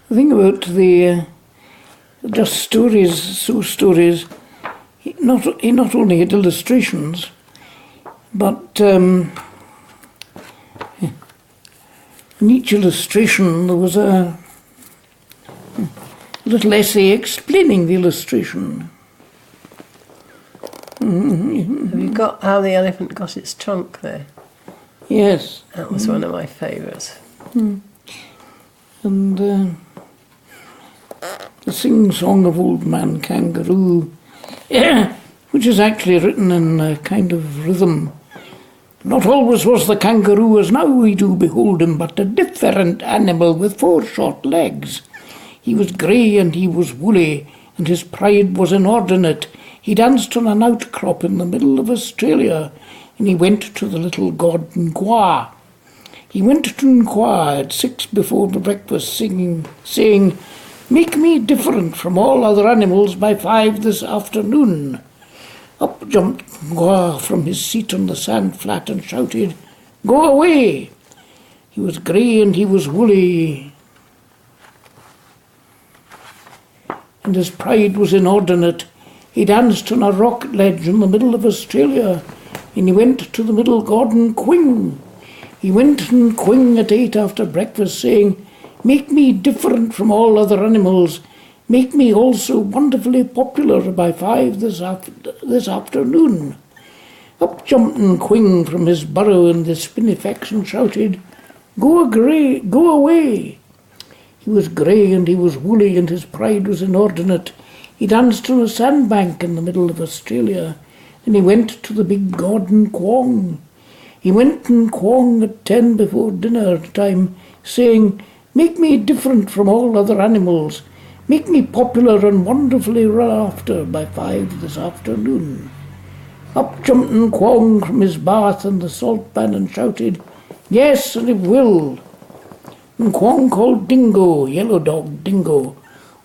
The thing about the just stories, he not only had illustrations, but in each illustration there was a little essay explaining the illustration. Have you got How the Elephant Got Its Trunk there? Yes. That was one of my favourites. And the sing-song of Old Man Kangaroo, which is actually written in a kind of rhythm. Not always was the kangaroo as now we do behold him, but a different animal with 4 short legs. He was grey and he was woolly, and his pride was inordinate. He danced on an outcrop in the middle of Australia, and he went to the little god Nkwa. He went to Nkwa at 6 before the breakfast, saying, "Make me different from all other animals by 5 this afternoon." Up jumped Nkwa from his seat on the sand flat and shouted, "Go away!" He was grey and he was woolly, and his pride was inordinate. He danced on a rock ledge in the middle of Australia, and he went to the middle god Nkwing. He went to Nkwing at 8 after breakfast, saying, "Make me different from all other animals. Make me also wonderfully popular by 5 this afternoon." Up jumped Nkwing from his burrow in the spinifex and shouted, Go away! He was grey and he was woolly and his pride was inordinate. He danced on a sandbank in the middle of Australia, and he went to the big god Nkwong. He went to Nkwong at 10 before dinner time, saying, "Make me different from all other animals. Make me popular and wonderfully run after by 5 this afternoon." Up jumped Nkwong from his bath in the salt pan and shouted, "Yes, and it will." Nkwong called Dingo, Yellow Dog Dingo,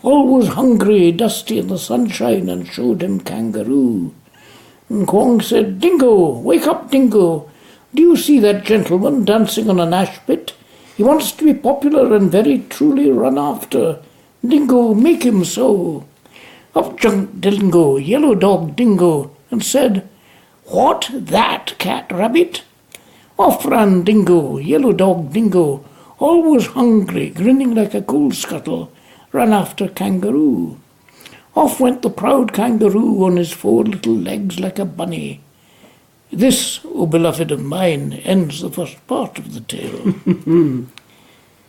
always hungry, dusty in the sunshine, and showed him Kangaroo. Nkwong said, "Dingo, wake up, Dingo. Do you see that gentleman dancing on an ash pit? He wants to be popular and very truly run after. Dingo, make him so." Up jumped Dingo, Yellow Dog Dingo, and said, "What, that, Cat Rabbit?" Off ran Dingo, Yellow Dog Dingo, always hungry, grinning like a coal scuttle, ran after Kangaroo. Off went the proud Kangaroo on his 4 little legs like a bunny. This, O beloved of mine, ends the first part of the tale.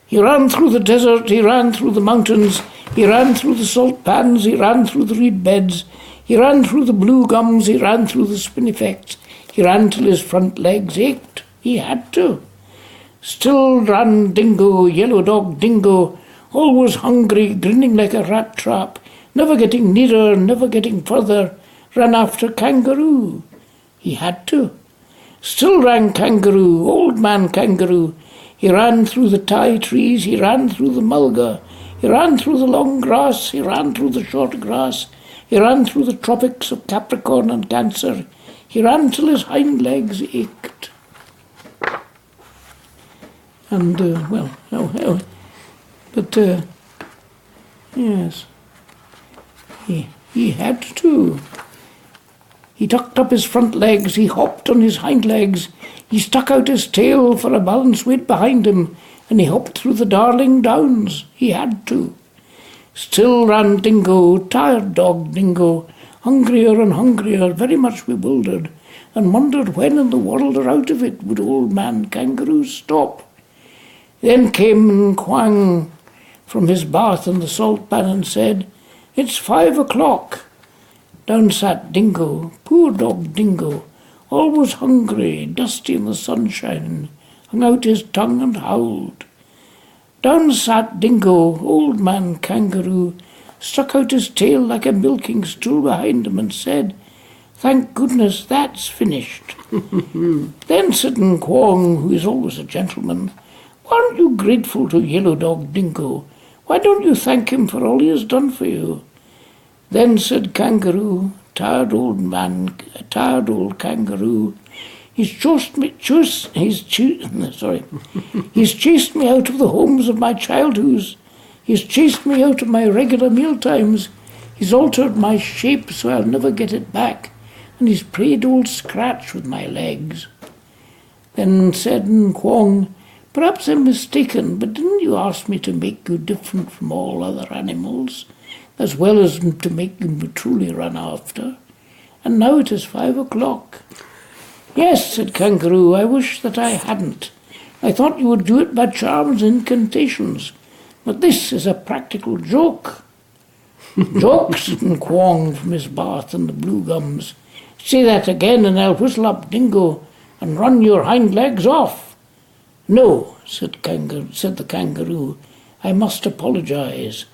He ran through the desert, he ran through the mountains, he ran through the salt pans, he ran through the reed beds, he ran through the blue gums, he ran through the spinifex, he ran till his front legs ached. He had to. Still ran Dingo, Yellow Dog Dingo, always hungry, grinning like a rat trap, never getting nearer, never getting further, ran after Kangaroo. He had to. Still ran Kangaroo, Old Man Kangaroo. He ran through the ti trees, he ran through the mulga, he ran through the long grass, he ran through the short grass, he ran through the tropics of Capricorn and Cancer. He ran till his hind legs ached. And, yes, he had to. He tucked up his front legs, he hopped on his hind legs, he stuck out his tail for a balance weight behind him, and he hopped through the Darling Downs. He had to. Still ran Dingo, tired dog Dingo, hungrier and hungrier, very much bewildered, and wondered when in the world or out of it would Old Man Kangaroo stop. Then came Nkwang from his bath in the salt pan and said, "It's 5 o'clock." Down sat Dingo, poor dog Dingo, always hungry, dusty in the sunshine, hung out his tongue and howled. Down sat Dingo, Old Man Kangaroo, stuck out his tail like a milking stool behind him and said, "Thank goodness that's finished." Then said Nkwong, who is always a gentleman, "Why aren't you grateful to Yellow Dog Dingo? Why don't you thank him for all he has done for you?" Then said Kangaroo, tired old Kangaroo, he's chased me out of the homes of my childhood. He's chased me out of my regular meal times. He's altered my shape so I'll never get it back. And he's played old scratch with my legs. Then said Kwong, perhaps I'm mistaken, but didn't you ask me to make you different from all other animals, as well as to make you truly run after? And now it is 5 o'clock. Yes, said Kangaroo, I wish that I hadn't. I thought you would do it by charms and incantations, but this is a practical joke. Joke, said Kwong from his bath in the blue gums. Say that again and I'll whistle up Dingo and run your hind legs off. No, said the Kangaroo, I must apologise.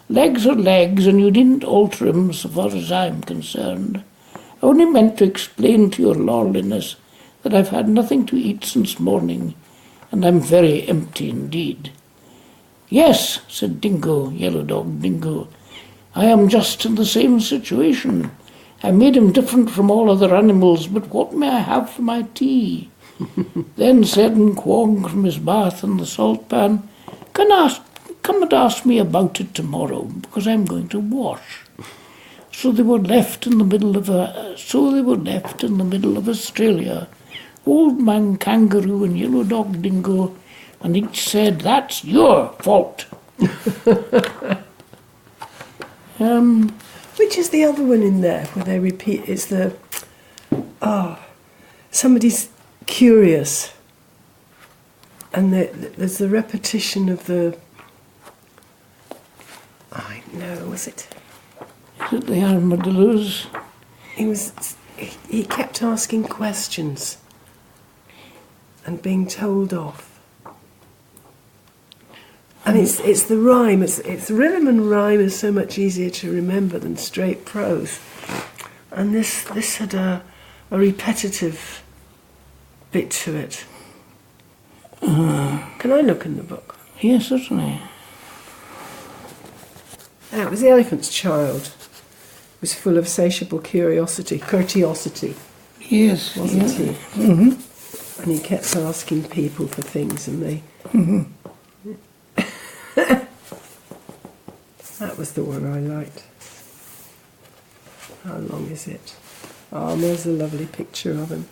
Legs are legs and you didn't alter 'em so far as I'm concerned. I only meant to explain to your lordliness that I've had nothing to eat since morning, and I'm very empty indeed. Yes, said Dingo, Yellow Dog Dingo, I am just in the same situation. I made him different from all other animals, but what may I have for my tea? Then said Kwong from his bath in the salt pan, come and ask me about it tomorrow, because I'm going to wash. So they were left in the middle of Australia, Old Man Kangaroo and Yellow Dog Dingo, and each said, that's your fault. Which is the other one in there where they repeat? It's the somebody's curious, and there's the repetition of the. I know, was it? Is it the armadillos? He kept asking questions and being told off. And it's the rhyme. It's rhythm and rhyme is so much easier to remember than straight prose. And this had a repetitive bit to it. Can I look in the book? Yes, certainly. It was the Elephant's Child. It was full of satiable courteosity. Yes, wasn't he? Mm-hmm. And he kept asking people for things, and they. Mm-hmm. That was the one I liked. How long is it? Oh, and there's a lovely picture of him.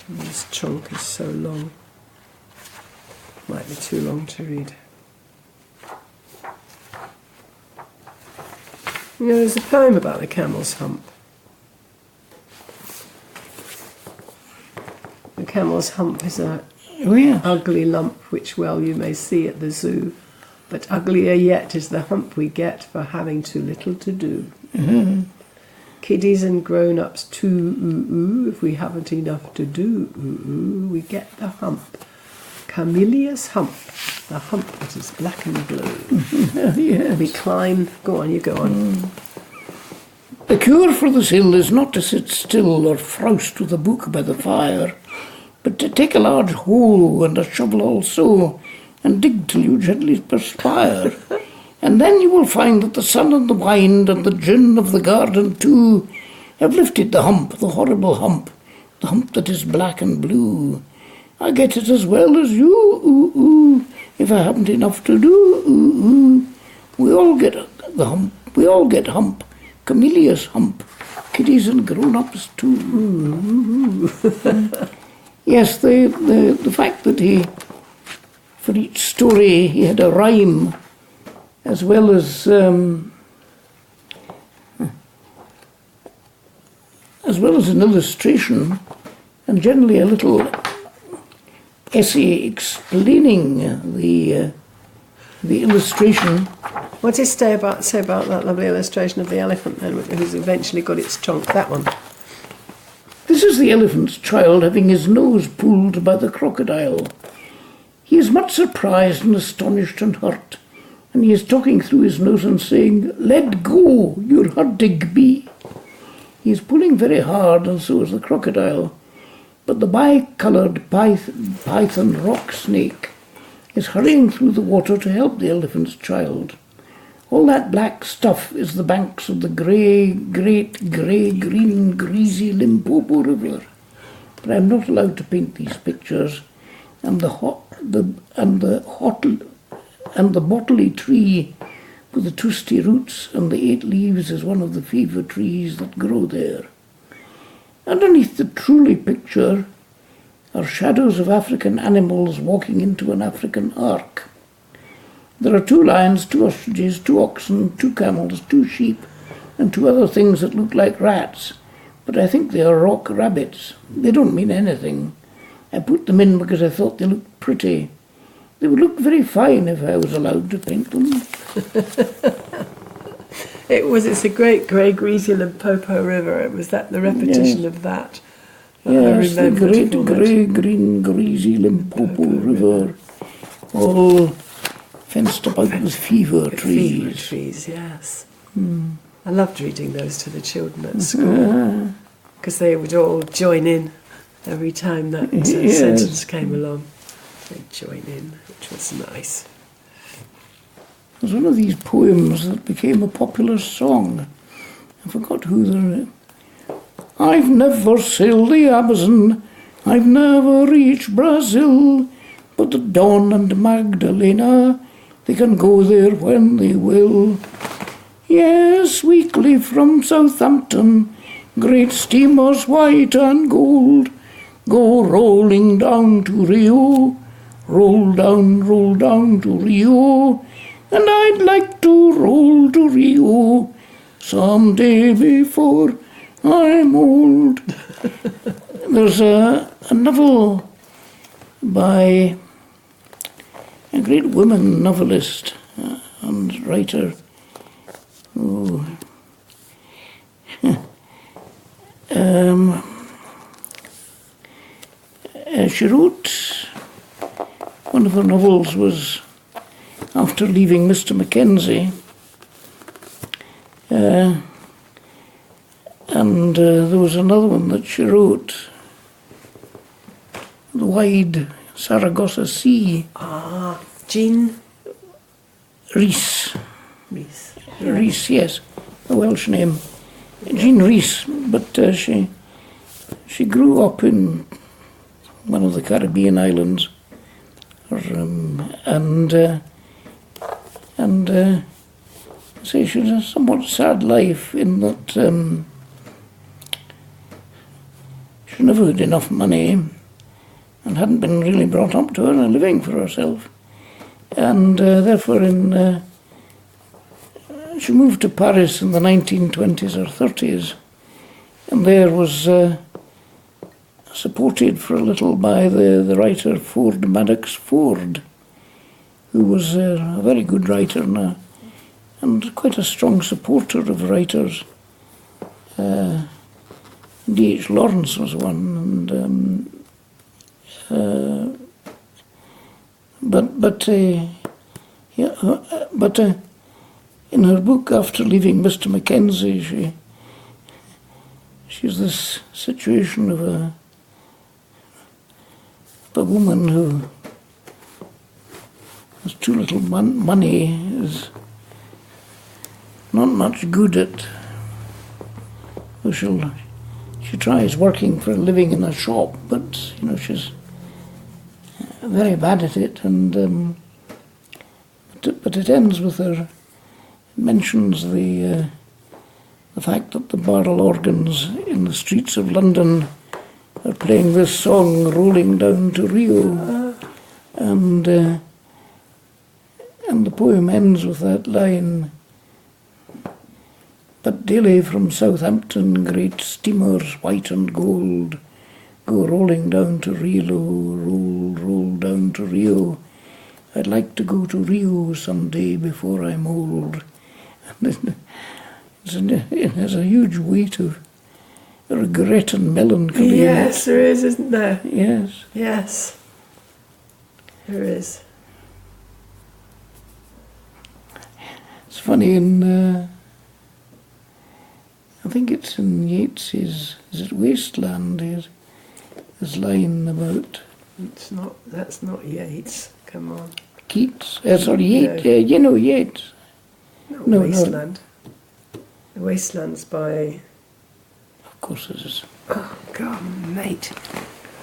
And his trunk is so long. Might be too long to read. You know, there's a poem about the camel's hump. The camel's hump is a ugly lump which well you may see at the zoo. But uglier yet is the hump we get for having too little to do. Mm-hmm. Kiddies and grown-ups too, if we haven't enough to do, we get the hump. Camellia's hump, the hump that is black and blue. Yes. We climb, go on, you go on. The cure for this ill is not to sit still or frowst with a book by the fire, but to take a large hoe and a shovel also, and dig till you gently perspire. And then you will find that the sun and the wind and the gin of the garden too have lifted the hump, the horrible hump, the hump that is black and blue. I get it as well as you, if I haven't enough to do, We all get the hump, we all get hump, Camellia's hump, kiddies and grown-ups too. Yes, the fact that for each story he had a rhyme as well as an illustration, and generally a little essay explaining the illustration. What did say about that lovely illustration of the elephant then, who's eventually got its trunk? That one. This is the elephant's child having his nose pulled by the crocodile. He is much surprised and astonished and hurt, and he is talking through his nose and saying, "Let go, you're hurting me." He is pulling very hard, and so is the crocodile, but the bi-coloured python rock snake is hurrying through the water to help the elephant's child. All that black stuff is the banks of the great green, greasy Limpopo River. But I'm not allowed to paint these pictures, and the and the bottley tree with the twisty roots and the 8 leaves is one of the fever trees that grow there. Underneath the truly picture are shadows of African animals walking into an African ark. There are 2 lions, 2 ostriches, 2 oxen, 2 camels, 2 sheep, and 2 other things that look like rats, but I think they are rock rabbits. They don't mean anything. I put them in because I thought they looked pretty. They would look very fine if I was allowed to paint them. It's a great grey, greasy Limpopo river. It was the repetition of that. Yes, the great grey, green, greasy Limpopo river, all fenced about with fever trees. Fever trees, yes. I loved reading those to the children at school because they would all join in every time that sentence came along. They'd join in, which was nice. There's one of these poems that became a popular song. I forgot who the... I've never sailed the Amazon, I've never reached Brazil, but the Don and Magdalena, they can go there when they will. Yes, weekly from Southampton, great steamers white and gold go rolling down to Rio, roll down to Rio, and I'd like to roll to Rio someday before I'm old. There's a novel by a great woman novelist and writer who she wrote, one of her novels was after leaving Mr. Mackenzie, and there was another one that she wrote, The Wide Saragossa Sea. Jean Rhys. Rhys, yes, a Welsh name. Jean Rhys, but she grew up in one of the Caribbean islands, so she had a somewhat sad life in that she never had enough money and hadn't been really brought up to earn a living for herself, and therefore she moved to Paris in the 1920s or 30s, and there was supported for a little by the writer Ford Madox Ford, who was a very good writer and quite a strong supporter of writers. D.H. Lawrence was one, and but in her book, after leaving Mr. Mackenzie, she's this situation of a woman who has too little money, is not much good at. She tries working for a living in a shop, but she's very bad at it, and but it ends with her mentions the fact that the barrel organs in the streets of London are playing this song, Rolling Down to Rio, and the poem ends with that line, but daily from Southampton great steamers white and gold go rolling down to Rio, roll down to Rio. I'd like to go to Rio someday before I'm old. It has a huge weight of regret and melancholy. Yes, there is, isn't there? Yes. Yes, there is. It's funny, I think it's in Yeats's, is it Wasteland, this line about... That's not Yeats, come on. Keats? Sorry, Yeats, no. Yeats. No, Wasteland. No. The Wasteland's by... Of course it is. Oh, God, mate.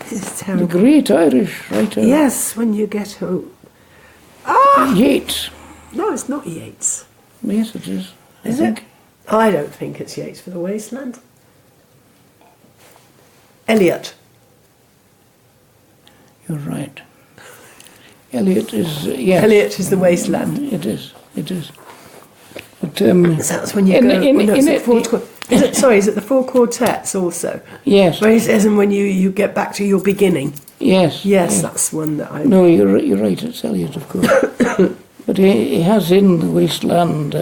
This is terrible. The great Irish writer. Yes, when you get Yeats. No, it's not Yeats. Yes, it is. Is it? I don't think it's Yeats for the Wasteland. Eliot. You're right. Eliot is, yes. Eliot is the Wasteland. It is. But, So that's when you is it the four quartets also? Yes. Where he says, and when you get back to your beginning. Yes. Yes, that's one that I... No, you're right, it's Eliot, of course. But he has in the Wasteland,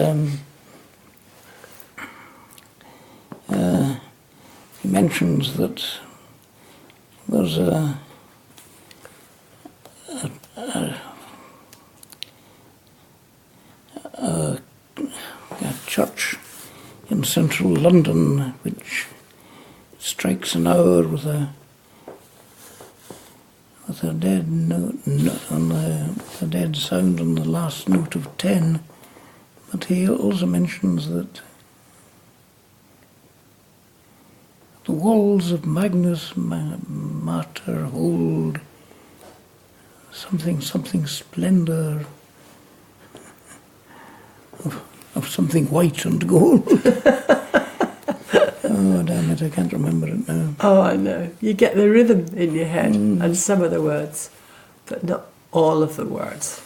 he mentions that there's a church in central London which strikes an hour with a dead note on the dead sound on the last note of 10. But he also mentions that the walls of Magnus Mater hold something splendour of something white and gold. Oh, damn it, I can't remember it now. Oh, I know. You get the rhythm in your head and some of the words, but not all of the words.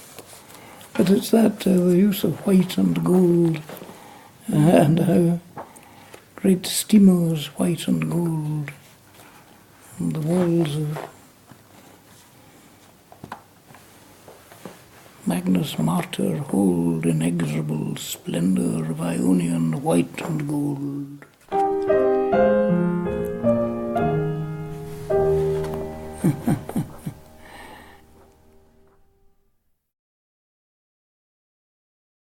But it's that, the use of white and gold, and how great steamers, white and gold, and the walls of Magnus Mater hold inexorable splendour of Ionian white and gold.